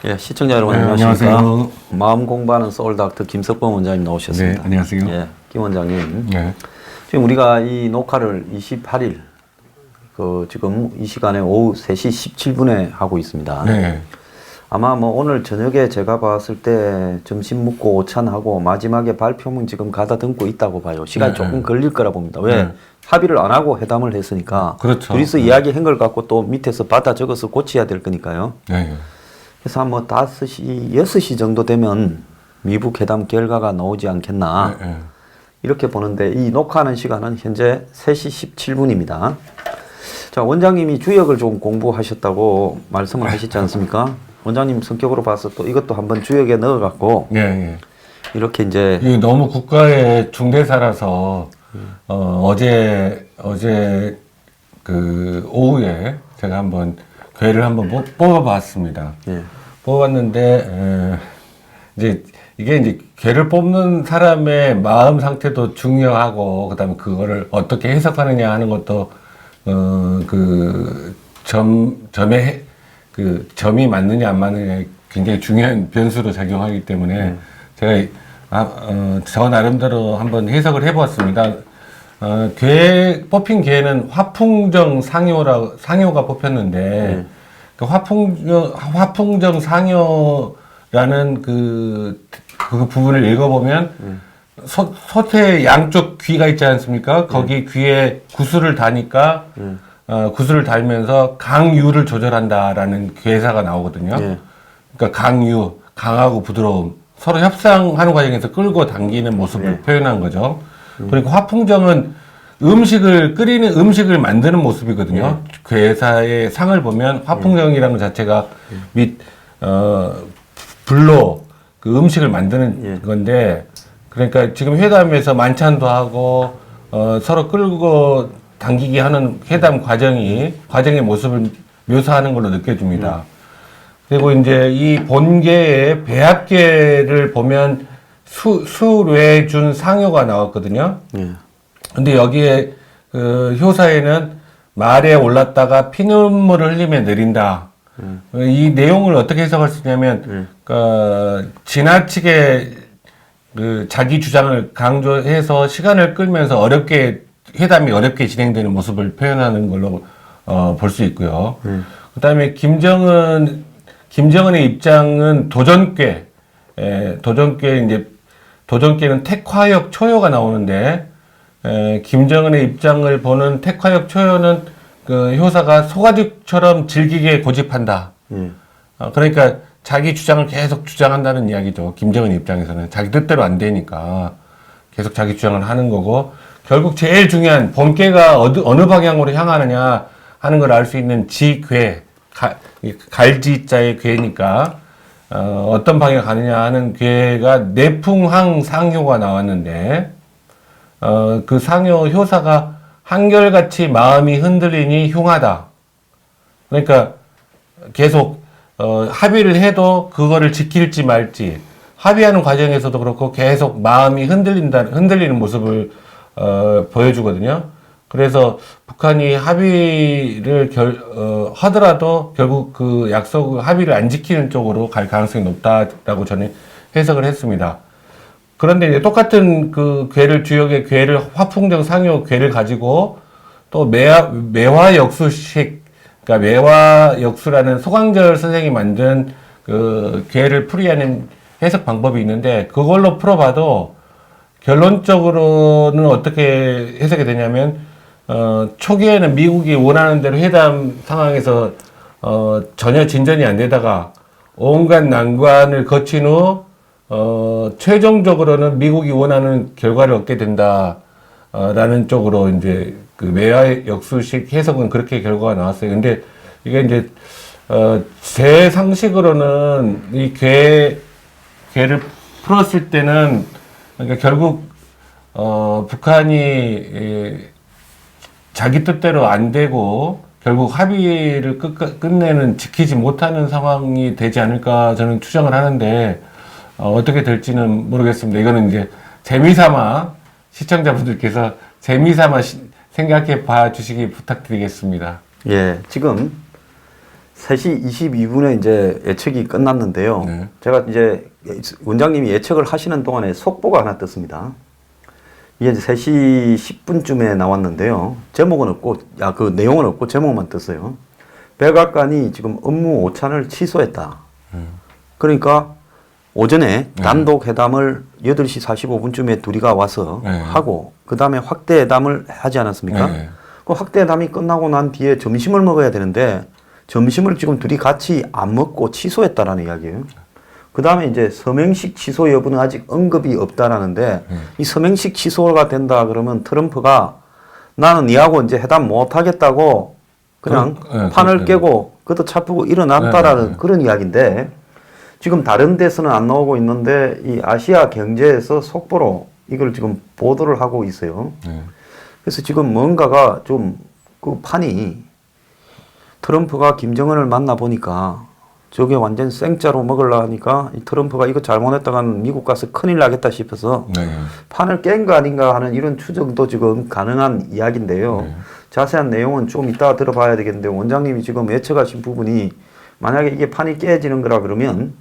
예, 시청자 여러분 안녕하십니까. 안녕하세요. 마음 공부하는 소울닥터 김석범 원장님 나오셨습니다. 네, 안녕하세요. 예, 김 원장님. 네. 지금 우리가 이 녹화를 28일 지금 이 시간에 오후 3시 17분에 하고 있습니다. 네. 아마 뭐 오늘 저녁에 제가 봤을 때 점심 먹고 오찬하고 마지막에 발표문 지금 가다듬고 있다고 봐요. 시간이 조금 걸릴 거라 봅니다. 왜? 합의를 안 하고 회담을 했으니까. 그렇죠. 둘이서 이야기한 걸 갖고 또 밑에서 받아 적어서 고쳐야 될 거니까요. 네. 그래서 한 뭐 5시, 6시 정도 되면 미북 회담 결과가 나오지 않겠나. 이렇게 보는데 이 녹화하는 시간은 현재 3시 17분입니다. 자, 원장님이 주역을 좀 공부하셨다고 말씀을 하셨지 않습니까? 원장님 성격으로 봐서 또 이것도 한번 주역에 넣어갖고 이렇게 이제 이게 너무 국가의 중대사라서 어제 그 오후에 제가 한번 괴를 한번 뽑아봤습니다. 뽑았는데 이제 이게 이제 괴를 뽑는 사람의 마음 상태도 중요하고 그다음에 그거를 어떻게 해석하느냐 하는 것도 그 점이 맞느냐 안 맞느냐 굉장히 중요한 변수로 작용하기 때문에 제가 저 나름대로 한번 해석을 해보았습니다. 뽑힌 괴는 화풍정 상효가 뽑혔는데 그 화풍정 상효라는 그 부분을 읽어보면 소태 양쪽 귀가 있지 않습니까? 거기 귀에 구슬을 다니까 구슬을 달면서 강유를 조절한다라는 괴사가 나오거든요. 그러니까 강하고 부드러움, 서로 협상하는 과정에서 끌고 당기는 모습을 표현한 거죠. 그리고 화풍정은 음식을 만드는 모습이거든요. 괴사의 상을 보면 화풍정이라는 것 자체가 불로 그 음식을 만드는 건데, 그러니까 지금 회담에서 만찬도 하고 서로 끌고 당기게 하는 회담 과정의 모습을 묘사하는 걸로 느껴집니다. 그리고 이제 이 본계의 배합계를 보면 수뢰준 상효가 나왔거든요. 근데 여기에 그 효사에는 말에 올랐다가 피눈물을 흘리며 내린다. 이 내용을 어떻게 해석할 수 있냐면 지나치게 그 자기 주장을 강조해서 시간을 끌면서 회담이 어렵게 진행되는 모습을 표현하는 걸로 볼 수 있고요. 그다음에 김정은의 입장은 도전궤는 택화역 초효가 나오는데, 김정은의 입장을 보는 택화역 초효는 그 효사가 소가죽처럼 질기게 고집한다. 그러니까 자기 주장을 계속 주장한다는 이야기죠. 김정은 입장에서는 자기 뜻대로 안 되니까 계속 자기 주장을 하는 거고, 결국 제일 중요한 본궤가 어느 방향으로 향하느냐 하는 걸 알 수 있는 지궤, 갈지자의 궤니까 어떤 방향 가느냐 하는 궤가 내풍항 상효가 나왔는데, 그 상효 효사가 한결같이 마음이 흔들리니 흉하다. 그러니까 계속 합의를 해도 그거를 지킬지 말지, 합의하는 과정에서도 그렇고 계속 마음이 흔들리는 모습을 보여주거든요. 그래서 북한이 합의를 하더라도 결국 그 합의를 안 지키는 쪽으로 갈 가능성이 높다라고 저는 해석을 했습니다. 그런데 이제 똑같은 그 주역의 괴를 화풍정 상효 괴를 가지고 또 매화역수식, 그러니까 매화역수라는 소강절 선생이 만든 그 괴를 풀이하는 해석 방법이 있는데, 그걸로 풀어봐도 결론적으로는 어떻게 해석이 되냐면, 초기에는 미국이 원하는 대로 회담 상황에서 전혀 진전이 안 되다가 온갖 난관을 거친 후 최종적으로는 미국이 원하는 결과를 얻게 된다 라는 쪽으로 이제 그 매화 역수식 해석은 그렇게 결과가 나왔어요. 근데 이게 이제 제 상식으로는 이 괴를 풀었을 때는, 그러니까 결국 북한이 자기 뜻대로 안 되고 결국 합의를 끝내는 지키지 못하는 상황이 되지 않을까 저는 추정을 하는데 어떻게 될지는 모르겠습니다. 이거는 이제 재미삼아 시청자분들께서 재미삼아 생각해 봐 주시기 부탁드리겠습니다. 예, 지금 3시 22분에 이제 예측이 끝났는데요. 네. 제가 이제 원장님이 예측을 하시는 동안에 속보가 하나 떴습니다. 이게 이제 3시 10분쯤에 나왔는데요. 제목은 없고, 그 내용은 없고 제목만 떴어요. 백악관이 지금 업무 오찬을 취소했다. 그러니까 오전에 단독 회담을 8시 45분쯤에 둘이가 와서 하고, 그 다음에 확대 회담을 하지 않았습니까? 그 확대 회담이 끝나고 난 뒤에 점심을 먹어야 되는데, 점심을 지금 둘이 같이 안 먹고 취소했다라는 이야기예요. 그 다음에 이제 서명식 취소 여부는 아직 언급이 없다라는데, 이 서명식 취소가 된다 그러면 트럼프가 나는 니하고 이제 회담 못 하겠다고 그냥 판을 깨고 그것도 차프고 일어났다라는 그런 이야기인데, 지금 다른 데서는 안 나오고 있는데 이 아시아 경제에서 속보로 이걸 지금 보도를 하고 있어요. 그래서 지금 뭔가가 좀 그 판이 트럼프가 김정은을 만나 보니까 저게 완전 생짜로 먹으려 하니까 이 트럼프가 이거 잘못했다가는 미국 가서 큰일 나겠다 싶어서 판을 깬 거 아닌가 하는 이런 추정도 지금 가능한 이야기인데요. 자세한 내용은 좀 이따 들어봐야 되겠는데, 원장님이 지금 예측하신 부분이 만약에 이게 판이 깨지는 거라 그러면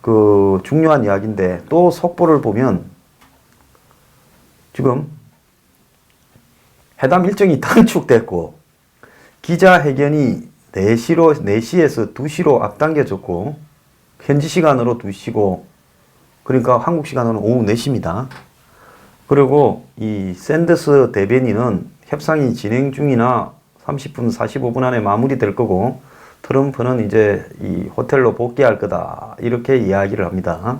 그 중요한 이야기인데, 또 속보를 보면 지금 회담 일정이 단축됐고 기자회견이 4시에서 2시로 앞당겨졌고, 현지 시간으로 2시고, 그러니까 한국 시간으로는 오후 4시입니다. 그리고 이 샌더스 대변인은 협상이 진행 중이나 30분, 45분 안에 마무리될 거고, 트럼프는 이제 이 호텔로 복귀할 거다, 이렇게 이야기를 합니다.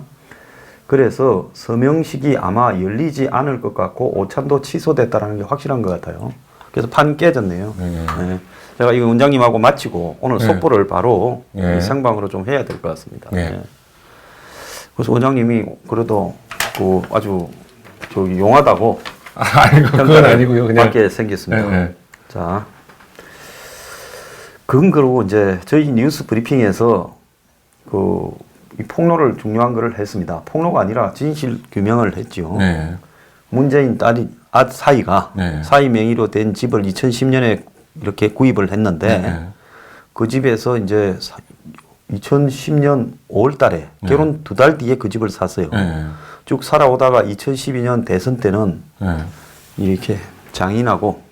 그래서 서명식이 아마 열리지 않을 것 같고 오찬도 취소됐다는 게 확실한 것 같아요. 그래서 판 깨졌네요. 네. 제가 이거 원장님하고 마치고 오늘 속보를 바로 생방으로 좀 해야 될 것 같습니다. 그래서 원장님이 그래도 그 아주 저기 용하다고 그건 아니고요. 그냥 받게 생겼습니다. 자, 근거로 이제 저희 뉴스 브리핑에서 이 폭로를 중요한 거를 했습니다. 폭로가 아니라 진실 규명을 했죠. 문재인 딸이 사이가 사이 명의로 된 집을 2010년에 이렇게 구입을 했는데 그 집에서 이제 2010년 5월 달에 결혼 2달 뒤에 그 집을 샀어요. 쭉 살아오다가 2012년 대선 때는 이렇게 장인하고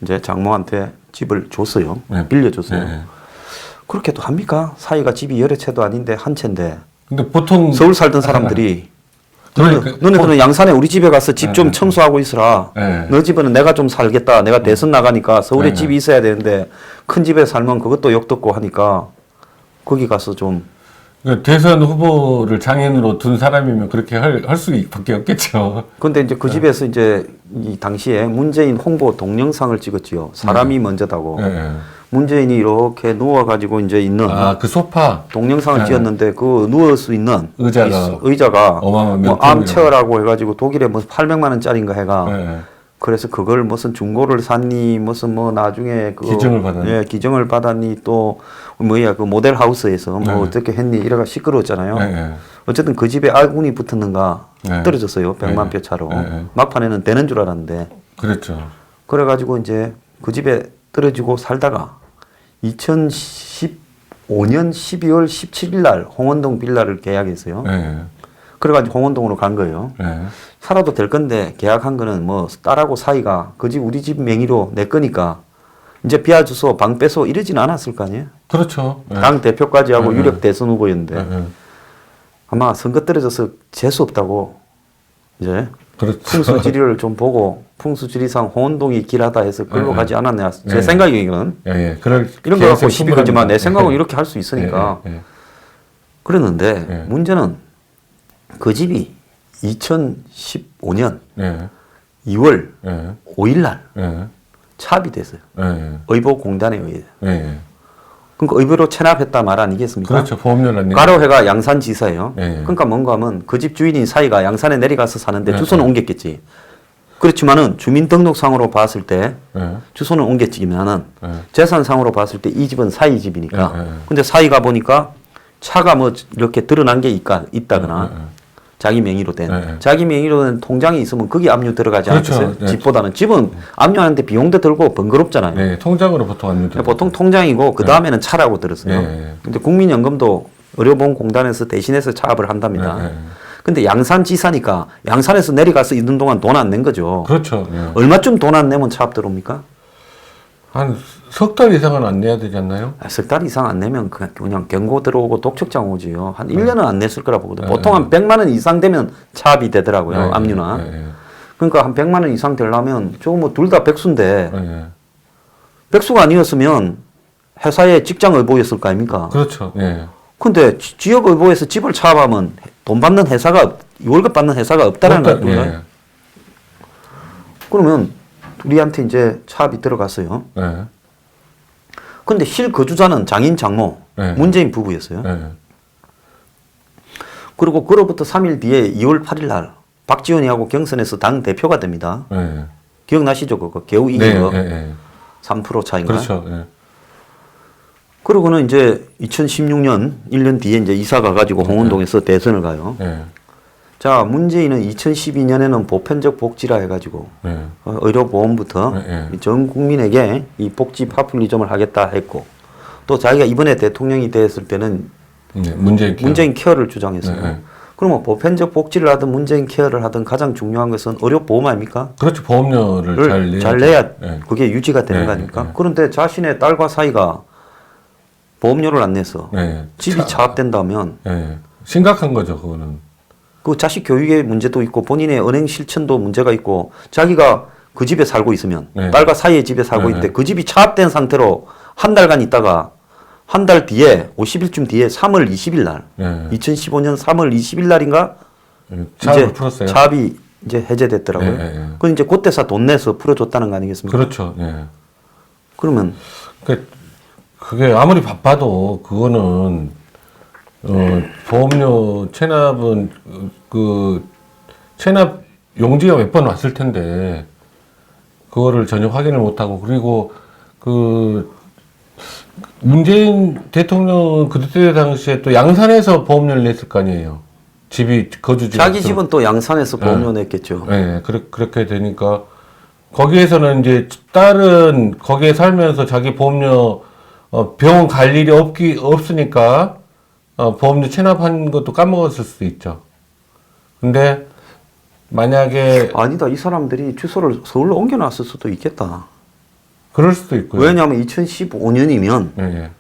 이제 장모한테 집을 줬어요. 빌려줬어요. 그렇게도 합니까? 사이가 집이 여러 채도 아닌데 한 채인데. 근데 보통 서울 살던 사람들이 너네들은 양산에 우리 집에 가서 집 좀 청소하고 있으라. 너 집은 내가 좀 살겠다. 내가 대선 나가니까 서울에 집이 있어야 되는데 큰 집에 살면 그것도 욕 듣고 하니까 거기 가서 좀. 대선 후보를 장인으로 둔 사람이면 그렇게 할 수밖에 없겠죠. 근데 이제 그 집에서 이제 이 당시에 문재인 홍보 동영상을 찍었지요. 사람이 먼저다고. 문재인이 이렇게 누워가지고 이제 있는 그 소파 동영상을 찍었는데 그 누울 수 있는 의자가 뭐 암체어라고 해가지고 독일에 무슨 800만 원짜리인가 해가 그래서 그걸 무슨 중고를 샀니 무슨 뭐 나중에 기증을 받았니 기증을 받았니 또 뭐야 그 모델 하우스에서 뭐 어떻게 했니 이래가 시끄러웠잖아요. 어쨌든 그 집에 아군이 붙었는가 떨어졌어요. 100만 표 차로. 막판에는 되는 줄 알았는데. 그랬죠. 그래가지고 이제 그 집에 떨어지고 살다가 2015년 12월 17일 날 홍원동 빌라를 계약했어요. 그래가지고 홍원동으로 간 거예요. 살아도 될 건데 계약한 거는 뭐 딸하고 사이가 그 집 우리 집 명의로 내 거니까 이제 비아 주소 방 빼서 이러진 않았을 거 아니에요. 그렇죠. 당 대표까지 하고 유력 대선 후보였는데 아마 선거 떨어져서 재수 없다고 이제 풍수지리를 좀 보고 풍수지리상 홍원동이 길하다 해서 끌로 가지 않았냐. 제 생각이거든. 이런 거 갖고 시비 걸지만 내 생각은 이렇게 할 수 있으니까. 그랬는데 문제는 그 집이 2015년 2월 5일 날 차압이 됐어요. 의보공단에 의해. 그러니까 의료로 체납했다 말 아니겠습니까? 그렇죠. 보험료를 안 가로회가 양산지사예요. 그러니까 뭔가 하면 그 집 주인인 사이가 양산에 내려가서 사는데 주소는 옮겼겠지. 그렇지만은 주민등록상으로 봤을 때 예. 주소는 옮겼지만은 예. 재산상으로 봤을 때 이 집은 사이 집이니까. 예, 예. 근데 사이 가 보니까 차가 뭐 이렇게 드러난 게 있다거나 자기 명의로 된 예, 예. 자기 명의로 된 통장이 있으면 거기 압류 들어가지 그렇죠. 않겠어요? 예. 집보다는 집은 압류하는데 비용도 들고 번거롭잖아요. 네, 통장으로 보통 압니다. 보통 통장이고 그 다음에는 차라고 들었어요. 네. 근데 국민연금도 의료보험공단에서 대신해서 차압을 한답니다. 네, 네. 근데 양산지사니까 양산에서 내려가서 있는 동안 돈 안 낸 거죠. 그렇죠. 네. 얼마쯤 돈 안 내면 차압 들어옵니까? 한 석 달 이상은 안 내야 되지 않나요? 석 달 이상 안 내면 그냥 경고 들어오고 독촉장 오지요. 한 1년은 안 냈을 거라 보거든요. 네, 보통 한 100만 원 이상 되면 차압이 되더라고요. 네, 압류나. 네, 네. 그러니까 한 100만 원 이상 되려면 저거 뭐 둘 다 백수인데 네. 백수가 아니었으면 회사에 직장 의보였을 거 아닙니까? 그렇죠. 네. 근데 지역 의보에서 집을 차압하면 돈 받는 회사가 월급 받는 회사가 없다라는 거 아닙니까? 네. 그러면 우리한테 이제 차압이 들어갔어요. 네. 근데 실거주자는 장인 장모 네. 문재인 부부였어요. 네. 그리고 그로부터 3일 뒤에 2월 8일 날 박지원이하고 경선에서 당 대표가 됩니다. 네. 기억나시죠? 그거 겨우 이긴 네. 거 네. 3% 차인가? 그렇죠. 네. 그러고는 이제 2016년 1년 뒤에 이제 이사 가가지고 홍은동에서 대선을 가요. 네. 자, 문재인은 2012년에는 보편적 복지라 해가지고 네. 의료보험부터 네, 네. 전 국민에게 이 복지 파퓰리즘을 하겠다 했고 또 자기가 이번에 대통령이 됐을 때는 네. 문재인 케어를 주장했어요. 네, 네. 그러면 보편적 복지를 하든 문재인 케어를 하든 가장 중요한 것은 의료보험 아닙니까? 그렇죠. 보험료를 잘 내야 네. 그게 유지가 되는 네, 거 아닙니까? 네. 그런데 자신의 딸과 사이가 보험료를 안 내서 네. 집이 차압된다면 네. 심각한 거죠. 그거는. 그 자식 교육의 문제도 있고 본인의 은행 실천도 문제가 있고 자기가 그 집에 살고 있으면 네. 딸과 사이의 집에 살고 네, 있는데 네. 그 집이 차압된 상태로 한 달간 있다가 한 달 뒤에 50일쯤 뒤에 3월 20일 날 네. 2015년 3월 20일 날인가 네. 차압을 이제 풀었어요. 차압이 이제 해제됐더라고요. 네, 네, 네. 그 이제 그때서 돈 내서 풀어줬다는 거 아니겠습니까? 그렇죠. 네. 그러면 그게 아무리 바빠도 그거는 보험료 체납은 그 체납 용지가 몇 번 왔을 텐데 그거를 전혀 확인을 못하고 그리고 그 문재인 대통령은 그때 당시에 또 양산에서 보험료를 냈을 거 아니에요. 집이 거주지 자기 집은 또 양산에서 보험료 냈겠죠. 네, 그렇게 되니까 거기에서는 이제 딸은 거기에 살면서 자기 보험료 병원 갈 일이 없으니까 보험료 체납한 것도 까먹었을 수도 있죠. 근데 만약에 아니다, 이 사람들이 주소를 서울로 옮겨놨을 수도 있겠다. 그럴 수도 있고요. 왜냐하면 2015년이면 네,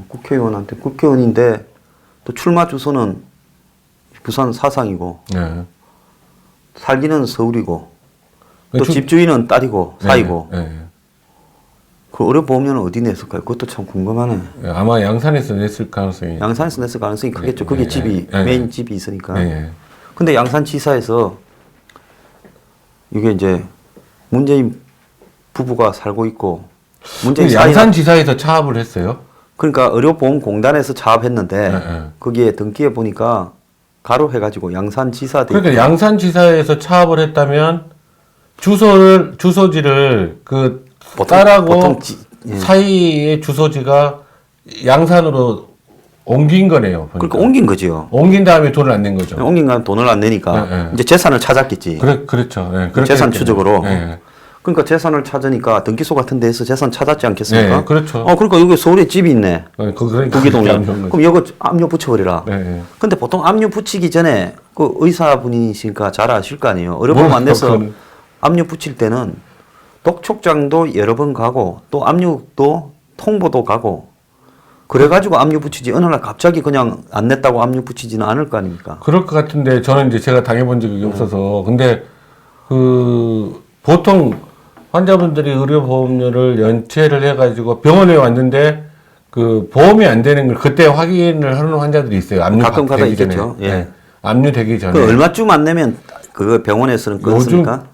국회의원인데 또 출마 주소는 부산 사상이고 네. 살기는 서울이고 또 주- 집주인은 딸이고 사이고 네, 네. 그 의료보험료는 어디 냈을까요? 그것도 참 궁금하네. 네, 아마 양산에서 냈을 가능성이. 양산에서 냈을 가능성이 크겠죠. 네, 그게 네, 집이 네, 메인 네. 집이 있으니까. 네, 근데 양산지사에서 이게 이제 문재인 부부가 살고 있고 문재인 사이가 양산지사에서 차압을 했어요. 그러니까 의료보험공단에서 차압했는데 네, 네. 거기에 등기해 보니까 가로 해가지고 양산지사 그러니까 양산지사에서 차압을 했다면 주소지를 그 딸하고 예. 사이의 주소지가 양산으로 옮긴 거네요. 보니까. 그러니까 옮긴 거지요. 옮긴 다음에 돈을 안 낸 거죠. 옮긴 건 돈을 안 내니까 네, 네. 이제 재산을 찾았겠지. 그렇죠. 네, 그렇게 재산 했겠네요. 추적으로. 네, 그러니까 재산을 찾으니까 등기소 같은 데에서 재산 찾았지 않겠습니까? 네, 그렇죠. 그러니까 여기 서울에 집이 있네. 그러니까 구기동에. 그렇게 안 좋은 거죠. 그럼 이거 압류 붙여버리라. 네, 네. 근데 보통 압류 붙이기 전에 그 의사분이시니까 잘 아실 거 아니에요. 의료보험 안 내서 그건- 압류 붙일 때는 독촉장도 여러 번 가고 또 압류도 통보도 가고 그래가지고 압류 붙이지 어느 날 갑자기 그냥 안 냈다고 압류 붙이지는 않을 거 아닙니까? 그럴 것 같은데 저는 이제 제가 당해본 적이 없어서 근데 그 보통 환자분들이 의료보험료를 연체를 해가지고 병원에 왔는데 그 보험이 안 되는 걸 그때 확인을 하는 환자들이 있어요. 압류 가끔 가다 되기 전에. 있겠죠. 예. 네. 압류되기 전에. 그 얼마쯤 안 내면 그 병원에서는 끊습니까?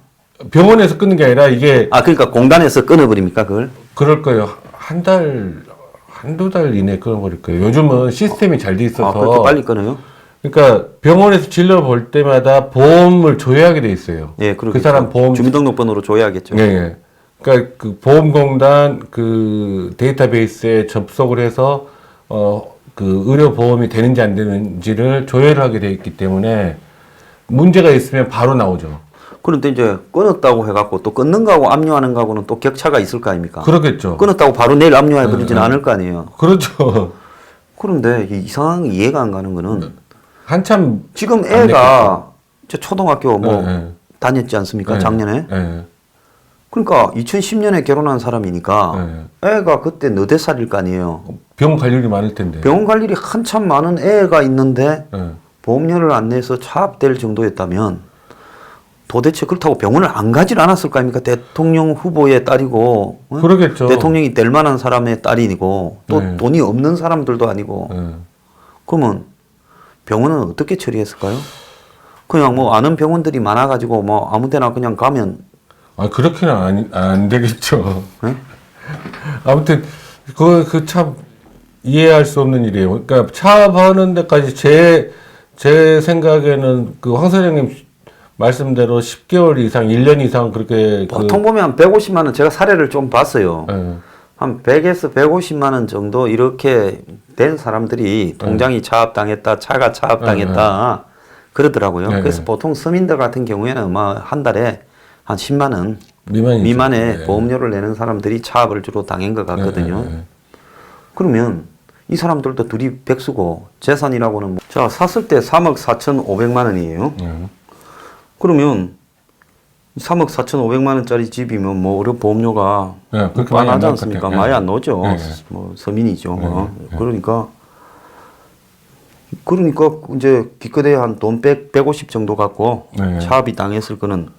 병원에서 끊는 게 아니라 이게 그러니까 공단에서 끊어버립니까 그걸? 그럴 거예요. 한두 달 이내에 끊어버릴 거예요. 요즘은 시스템이 잘 돼 있어서 그렇게 빨리 끊어요? 그러니까 병원에서 진료 볼 때마다 보험을 조회하게 돼 있어요. 예, 그 사람 보험 주민등록번호로 줘야겠죠. 예, 예. 그러니까 그 보험공단 그 데이터베이스에 접속을 해서 그 의료 보험이 되는지 안 되는지를 조회를 하게 돼 있기 때문에 문제가 있으면 바로 나오죠. 그런데 이제 끊었다고 해갖고 또 끊는 거하고 압류하는 거하고는 또 격차가 있을 거 아닙니까? 그러겠죠. 끊었다고 바로 내일 압류해 버리지는 않을 거 아니에요. 그렇죠. 그런데 이 상황이 이해가 안 가는 거는 한참 지금 애가 저 초등학교 뭐 예, 예. 다녔지 않습니까? 예, 작년에. 예. 그러니까 2010년에 결혼한 사람이니까 애가 그때 너댓 살일 거 아니에요. 병원 갈 일이 많을 텐데. 병원 갈 일이 한참 많은 애가 있는데 예. 보험료를 안 내서 차압될 정도였다면 도대체 그렇다고 병원을 안 가질 않았을 거 아닙니까? 대통령 후보의 딸이고 어? 그러겠죠. 대통령이 될 만한 사람의 딸이고 또 네. 돈이 없는 사람들도 아니고 예. 그러면 병원은 어떻게 처리했을까요? 그냥 뭐 아는 병원들이 많아가지고 뭐 아무데나 그냥 가면 아 그렇게는 안 되겠죠. 네? 아무튼 그 참 이해할 수 없는 일이에요. 그러니까 차압하는 데까지 제 생각에는 그 황 사장님 말씀대로 10개월 이상, 1년 이상 그렇게 보통 보면 150만 원 제가 사례를 좀 봤어요. 예. 한 100에서 150만 원 정도 이렇게 된 사람들이 동장이 차압당했다, 차가 차압당했다 그러더라고요. 네, 그래서 네. 보통 서민들 같은 경우에는 뭐 한 달에 한 10만 원 미만이죠. 미만의 네. 보험료를 내는 사람들이 차압을 주로 당한 것 같거든요. 네. 그러면 이 사람들도 둘이 백수고 재산이라고는 뭐 자 샀을 때 3억 4,500만 원이에요. 네. 그러면 3억 4,500만 원짜리 집이면 뭐 의료 보험료가 네, 그렇게 많이 안 많이 하지 나올 않습니까? 것 같아요. 많이 네. 안 나오죠. 네. 뭐 서민이죠. 네. 그러니까 이제 기껏해야 한 돈 150 정도 갖고 네. 차압이 당했을 거는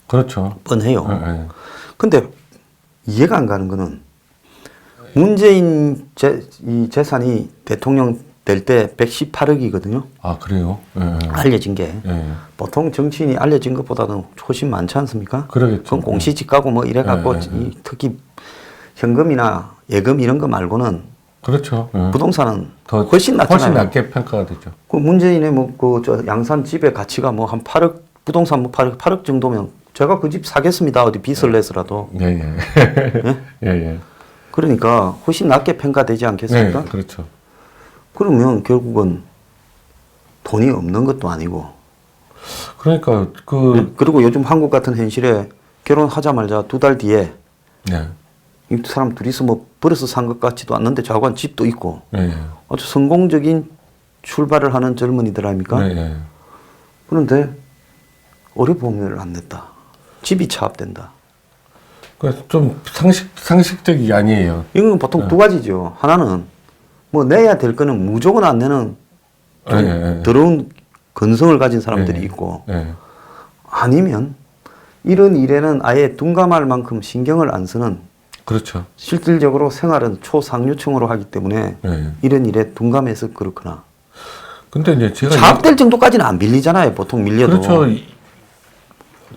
그렇죠. 뻔해요. 네. 근데 이해가 안 가는 거는 문재인 이 재산이 대통령 될 때 118억이거든요. 아 그래요? 네. 알려진 게. 네. 보통 정치인이 알려진 것보다는 훨씬 많지 않습니까? 그러겠죠. 그건 공시지 가고 뭐 이래 갖고 이 특히 현금이나 예금 이런 거 말고는 그렇죠. 네. 부동산은 더 훨씬 낮잖아요. 훨씬 낮게 평가가 되죠. 그 문재인의 뭐 그 저 양산 집의 가치가 뭐 한 8억 부동산 뭐 8억 정도면 제가 그 집 사겠습니다. 어디 빚을 내서라도. 예, 예. 예, 예. 그러니까 훨씬 낮게 평가되지 않겠습니까? 네, 그렇죠. 그러면 결국은 돈이 없는 것도 아니고. 그러니까 그리고 요즘 한국 같은 현실에 결혼하자마자 2달 뒤에 네. 이 사람 둘이서 뭐 버려서 산 것 같지도 않는데 자관 집도 있고 예, 예. 아주 성공적인 출발을 하는 젊은이들 아닙니까? 네, 네. 그런데 의료보험료를 안 냈다. 집이 차압된다. 그러니까 좀 상식적이 아니에요. 이건 보통 두 가지죠. 하나는 뭐 내야 될 거는 무조건 안 내는 좀 예, 예. 더러운 근성을 가진 사람들이 예, 있고 예. 아니면 이런 일에는 아예 둔감할 만큼 신경을 안 쓰는 그렇죠. 실질적으로 생활은 초상류층으로 하기 때문에 예. 이런 일에 둔감해서 그렇구나. 근데 이제 제가 차압될 정도까지는 안 밀리잖아요. 보통 밀려도. 그렇죠.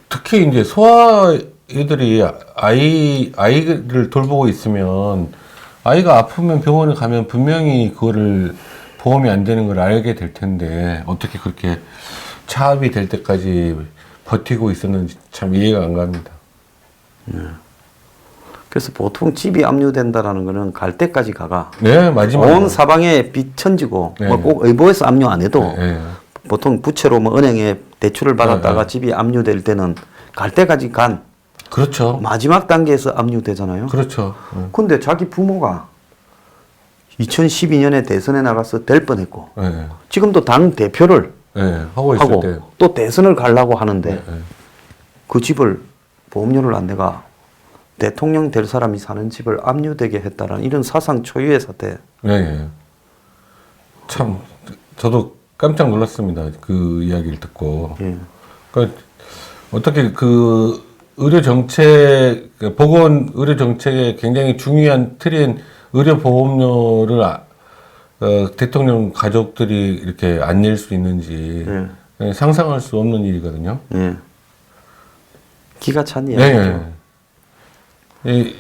특히 이제 소아 애들이 아이를 돌보고 있으면 아이가 아프면 병원에 가면 분명히 그거를 보험이 안 되는 걸 알게 될 텐데 어떻게 그렇게 차압이 될 때까지 버티고 있었는지 참 이해가 안 갑니다. 그래서 보통 집이 압류된다라는 거는 갈 때까지 가가 네, 마지막에. 온 사방에 빚 천지고 네. 뭐 꼭 의보에서 압류 안 해도 네, 네. 보통 부채로 뭐 은행에 대출을 받았다가 네. 집이 압류될 때는 갈 때까지 간 그렇죠. 마지막 단계에서 압류되잖아요. 그렇죠. 근데 자기 부모가 2012년에 대선에 나가서 될 뻔했고 네, 지금도 당 대표를 네, 하고 있을 하고 때. 또 대선을 가려고 하는데 네, 네. 그 집을 보험료를 안 내가 대통령 될 사람이 사는 집을 압류되게 했다라는 이런 사상 초유의 사태. 네, 네. 참 저도 깜짝 놀랐습니다. 그 이야기를 듣고. 예. 그러니까 어떻게 그 의료 정책, 보건 의료 정책의 굉장히 중요한 틀인 의료 보험료를 대통령 가족들이 이렇게 안 낼 수 있는지 상상할 수 없는 일이거든요. 예. 기가 찬 네. 이야기죠.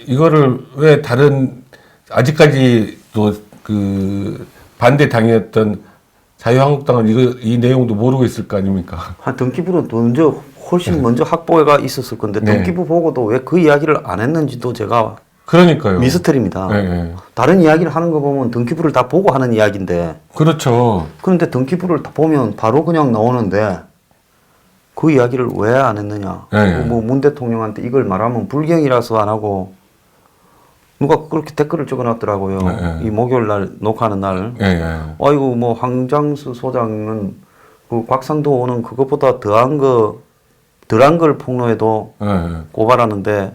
이거를 왜 다른 아직까지도 그 반대 당이었던 자유한국당은 이 내용도 모르고 있을 거 아닙니까? 한 등기부는 훨씬 먼저 확보가 있었을 건데 네. 등기부 보고도 왜 그 이야기를 안 했는지도 제가 그러니까요. 미스터리입니다. 네. 다른 이야기를 하는 거 보면 등기부를 다 보고 하는 이야기인데 그렇죠. 그런데 등기부를 다 보면 바로 그냥 나오는데 그 이야기를 왜 안 했느냐. 네. 뭐 문 대통령한테 이걸 말하면 불경이라서 안 하고 누가 그렇게 댓글을 적어놨더라고요. 네. 이 목요일 날 녹화하는 날. 예. 아이고 뭐 황장수 소장은 그 곽상도 오는 그것보다 덜한 걸 폭로해도 고발하는데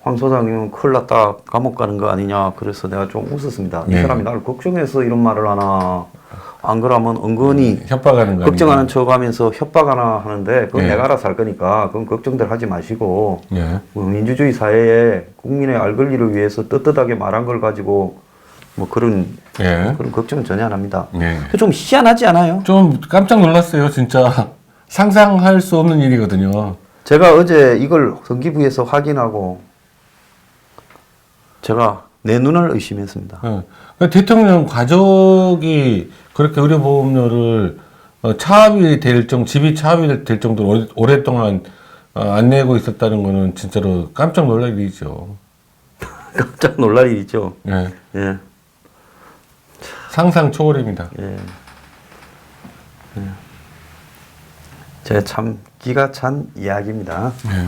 황 소장님은 큰일 났다 감옥 가는 거 아니냐. 그래서 내가 좀 웃었습니다. 이 네. 사람이 나를 걱정해서 이런 말을 하나. 안 그러면 은근히 협박하는 거 걱정하는 척하면서 협박하나 하는데 그건 네. 내가 알아서 할 거니까 그건 걱정들 하지 마시고 예. 뭐 민주주의 사회에 국민의 알 권리를 위해서 떳떳하게 말한 걸 가지고 뭐 그런 걱정은 전혀 안 합니다. 예. 좀 희한하지 않아요? 좀 깜짝 놀랐어요, 진짜. 상상할 수 없는 일이거든요. 제가 어제 이걸 등기부에서 확인하고 제가 내 눈을 의심했습니다. 예. 대통령 가족이 그렇게 의료보험료를 차압이 집이 차압이 될 정도로 오랫동안 안 내고 있었다는 거는 진짜로 깜짝 놀랄 일이죠. 깜짝 놀랄 일이죠. 예. 예. 상상 초월입니다. 예. 제가 참 기가 찬 이야기입니다. 예.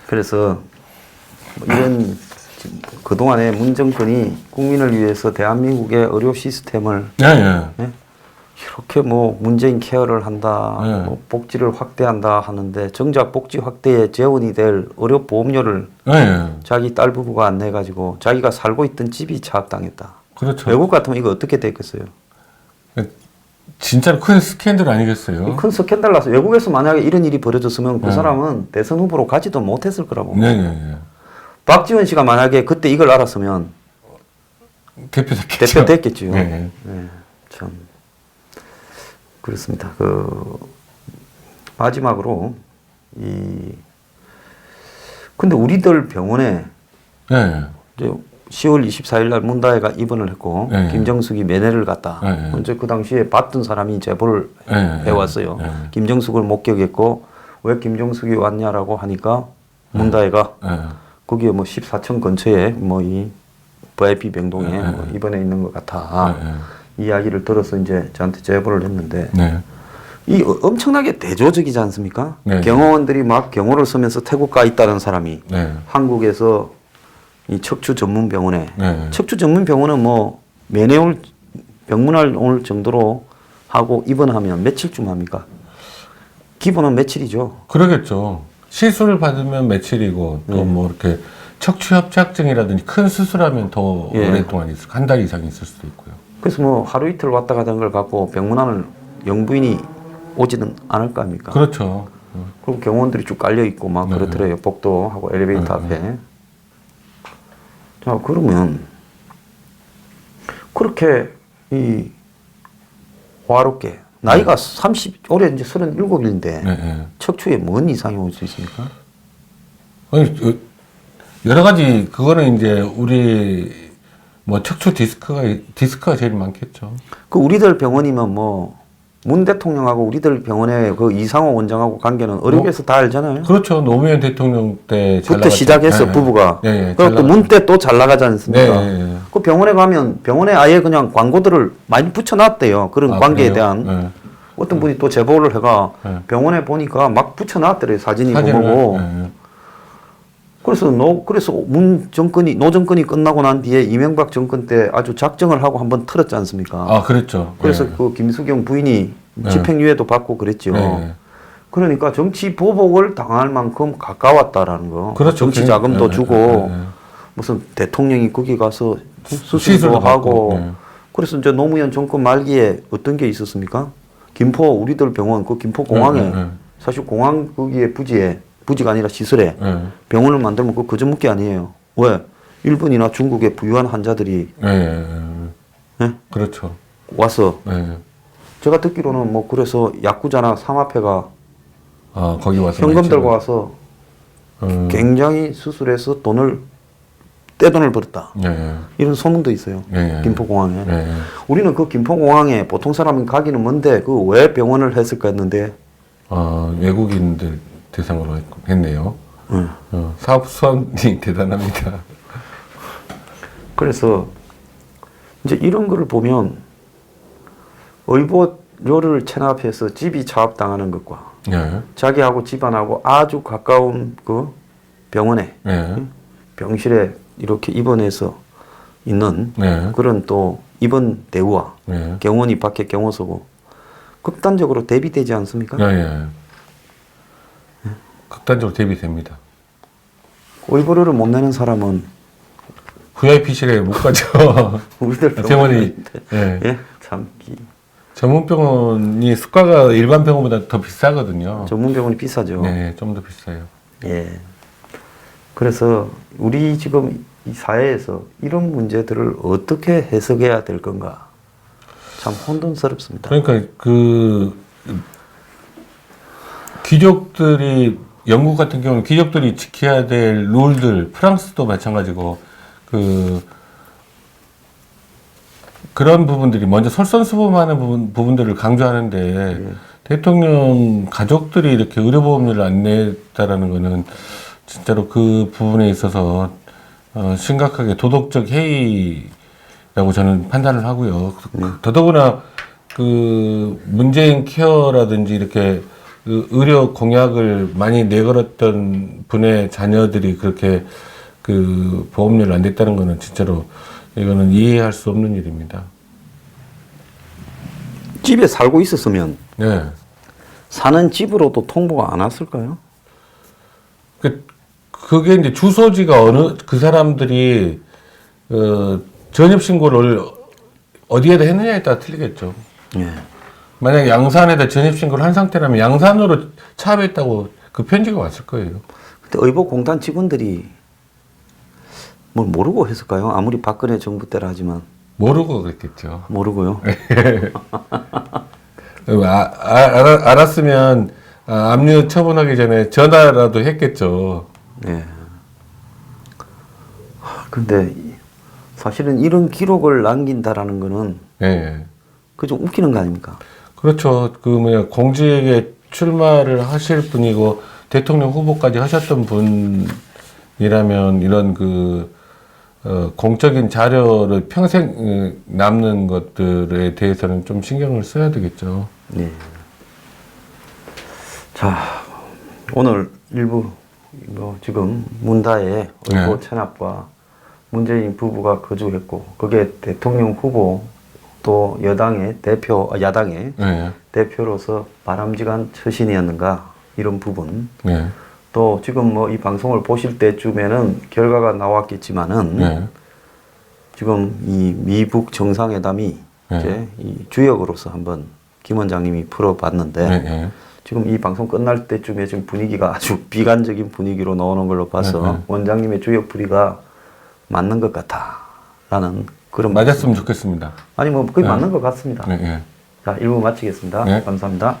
그래서 이런 그동안에 문 정권이 국민을 위해서 대한민국의 의료 시스템을 예? 이렇게 뭐 문재인 케어를 한다, 뭐 복지를 확대한다 하는데 정작 복지 확대에 재원이 될 의료 보험료를 자기 딸 부부가 안 내가지고 자기가 살고 있던 집이 차압당했다. 그렇죠. 외국 같으면 이거 어떻게 됐겠어요? 진짜로 큰 스캔들 아니겠어요? 큰 스캔들 나서 외국에서 만약에 이런 일이 벌어졌으면 그 네. 사람은 대선 후보로 가지도 못했을 거라고. 네. 박지원 씨가 만약에 그때 이걸 알았으면 대표 됐겠죠. 네. 네, 참 그렇습니다. 그 마지막으로 근데 우리들 병원에 이제 10월 24일 날 문다혜가 입원을 했고 김정숙이 면회를 갔다. 먼저 그 당시에 봤던 사람이 제보를 해왔어요. 김정숙을 목격했고 왜 김정숙이 왔냐라고 하니까 문다혜가 거기에 뭐 14층 근처에 뭐 이 VIP 병동에 뭐 입원해 있는 것 같아. 이야기를 들어서 이제 저한테 제보를 했는데 이 엄청나게 대조적이지 않습니까? 경호원들이 막 경호를 서면서 태국 가 있다는 사람이 한국에서 이 척추 전문 병원에 척추 전문 병원은 뭐 면회 올 병문안 올 정도로 하고 입원하면 며칠쯤 합니까? 기본은 며칠이죠. 그러겠죠. 시술을 받으면 며칠이고 또 뭐 이렇게 척추협착증이라든지 큰 수술하면 더 오랫동안 한 달 이상 있을 수도 있고요. 그래서 뭐 하루 이틀 왔다 가다 걸 갖고 병문안을 영부인이 오지는 않을 거 아닙니까? 그렇죠. 그리고 경호원들이 쭉 깔려 있고 막 그렇더래요. 복도하고 엘리베이터 앞에. 자, 그러면 그렇게 이 화롭게 나이가 올해 이제 37인데 척추에 뭔 이상이 올 수 있습니까? 아니, 여러 가지 그거는 이제 우리 뭐 척추 디스크가 제일 많겠죠. 그 우리들 병원이면 뭐 문 대통령하고 우리들 병원의 그 이상호 원장하고 관계는 의료계에서 다 알잖아요. 그렇죠. 노무현 대통령 때 그때 시작했어 부부가. 그리고 문 때 또 잘 나가지 않습니까? 그 병원에 가면 병원에 아예 그냥 광고들을 많이 붙여놨대요. 그런 관계에 대한. 어떤 분이 또 제보를 해가 병원에 보니까 막 붙여놨더래요. 사진이 보고. 그래서 노 정권이 끝나고 난 뒤에 이명박 정권 때 아주 작정을 하고 한번 틀었지 않습니까? 아, 그랬죠. 그래서 그 김수경 부인이 집행유예도 받고 그랬죠. 그러니까 정치 보복을 당할 만큼 가까웠다라는 거. 그렇죠. 정치 자금도 주고 무슨 대통령이 거기 가서 수술도 하고. 그래서 이제 노무현 정권 말기에 어떤 게 있었습니까? 김포 우리들 병원 그 김포 공항에 사실 공항 거기에 부지가 아니라 시설에 병원을 만들면 그거 거저먹기 아니에요. 왜? 일본이나 중국에 부유한 환자들이 그렇죠. 와서 제가 듣기로는 뭐 그래서 야쿠자나 삼합회가 거기 와서 현금 들고 와서 굉장히 수술해서 돈을 떼돈을 벌었다. 예. 이런 소문도 있어요. 예. 김포공항에. 예. 우리는 그 김포공항에 보통 사람이 가기는 먼데 그 왜 병원을 했을까 했는데 외국인들 대상으로 했네요. 사업 수완이 대단합니다. 그래서 이제 이런 거를 보면 의료를 체납해서 집이 차압당하는 것과 예. 자기하고 집안하고 아주 가까운 그 병원에 예. 병실에 이렇게 입원해서 있는 예. 그런 또 입원 대우와 예. 경원이 밖에 경호서고 극단적으로 대비되지 않습니까? 예. 극단적으로 대비됩니다. 의료를 못 내는 사람은 VIP실에 못 가죠. 우리들 병원이 예. 예? 참 전문 병원이 수가가 일반 병원보다 더 비싸거든요. 전문 병원이 비싸죠. 네, 좀 더 비싸요. 예. 그래서 우리 지금 이 사회에서 이런 문제들을 어떻게 해석해야 될 건가 참 혼돈스럽습니다. 그러니까 그 귀족들이 영국 같은 경우는 귀족들이 지켜야 될 룰들, 프랑스도 마찬가지고 그런 부분들이 먼저 솔선수범하는 부분들을 강조하는데 대통령 가족들이 이렇게 의료보험료를 안 냈다라는 거는 진짜로 그 부분에 있어서 심각하게 도덕적 해이라고 저는 판단을 하고요. 더더구나 그 문재인 케어라든지 이렇게 그 의료 공약을 많이 내걸었던 분의 자녀들이 그렇게 그 보험료를 안 냈다는 거는 진짜로 이거는 이해할 수 없는 일입니다. 집에 살고 있었으면 네. 사는 집으로도 통보가 안 왔을까요? 그게 이제 주소지가 그 사람들이 전입 신고를 어디에다 했느냐에 따라 틀리겠죠. 예. 만약 양산에다 전입 신고를 한 상태라면 양산으로 차압했다고 그 편지가 왔을 거예요. 근데 의복공단 직원들이 뭘 모르고 했을까요? 아무리 박근혜 정부 때라 하지만 모르고 그랬겠죠. 모르고요. 알았으면 압류 처분하기 전에 전화라도 했겠죠. 네. 근데 사실은 이런 기록을 남긴다라는 거는 예. 그 좀 웃기는 거 아닙니까? 그렇죠. 공직에 출마를 하실 분이고 대통령 후보까지 하셨던 분이라면 이런 공적인 자료를 평생 남는 것들에 대해서는 좀 신경을 써야 되겠죠. 네. 자, 오늘 일부 지금 문다의 의료 체납과 문재인 부부가 거주했고 그게 대통령 후보 또 야당의 대표로서 바람직한 처신이었는가 이런 부분. 네. 또 지금 이 방송을 보실 때쯤에는 결과가 나왔겠지만은 지금 이 미북 정상회담이 이제 이 주역으로서 한번 김 원장님이 풀어봤는데 지금 이 방송 끝날 때쯤에 지금 분위기가 아주 비관적인 분위기로 나오는 걸로 봐서 원장님의 주역 풀이가 맞는 것 같다라는 그런 맞았으면 좋겠습니다. 아니 거의 맞는 것 같습니다. 네. 자, 1부 마치겠습니다. 네. 감사합니다.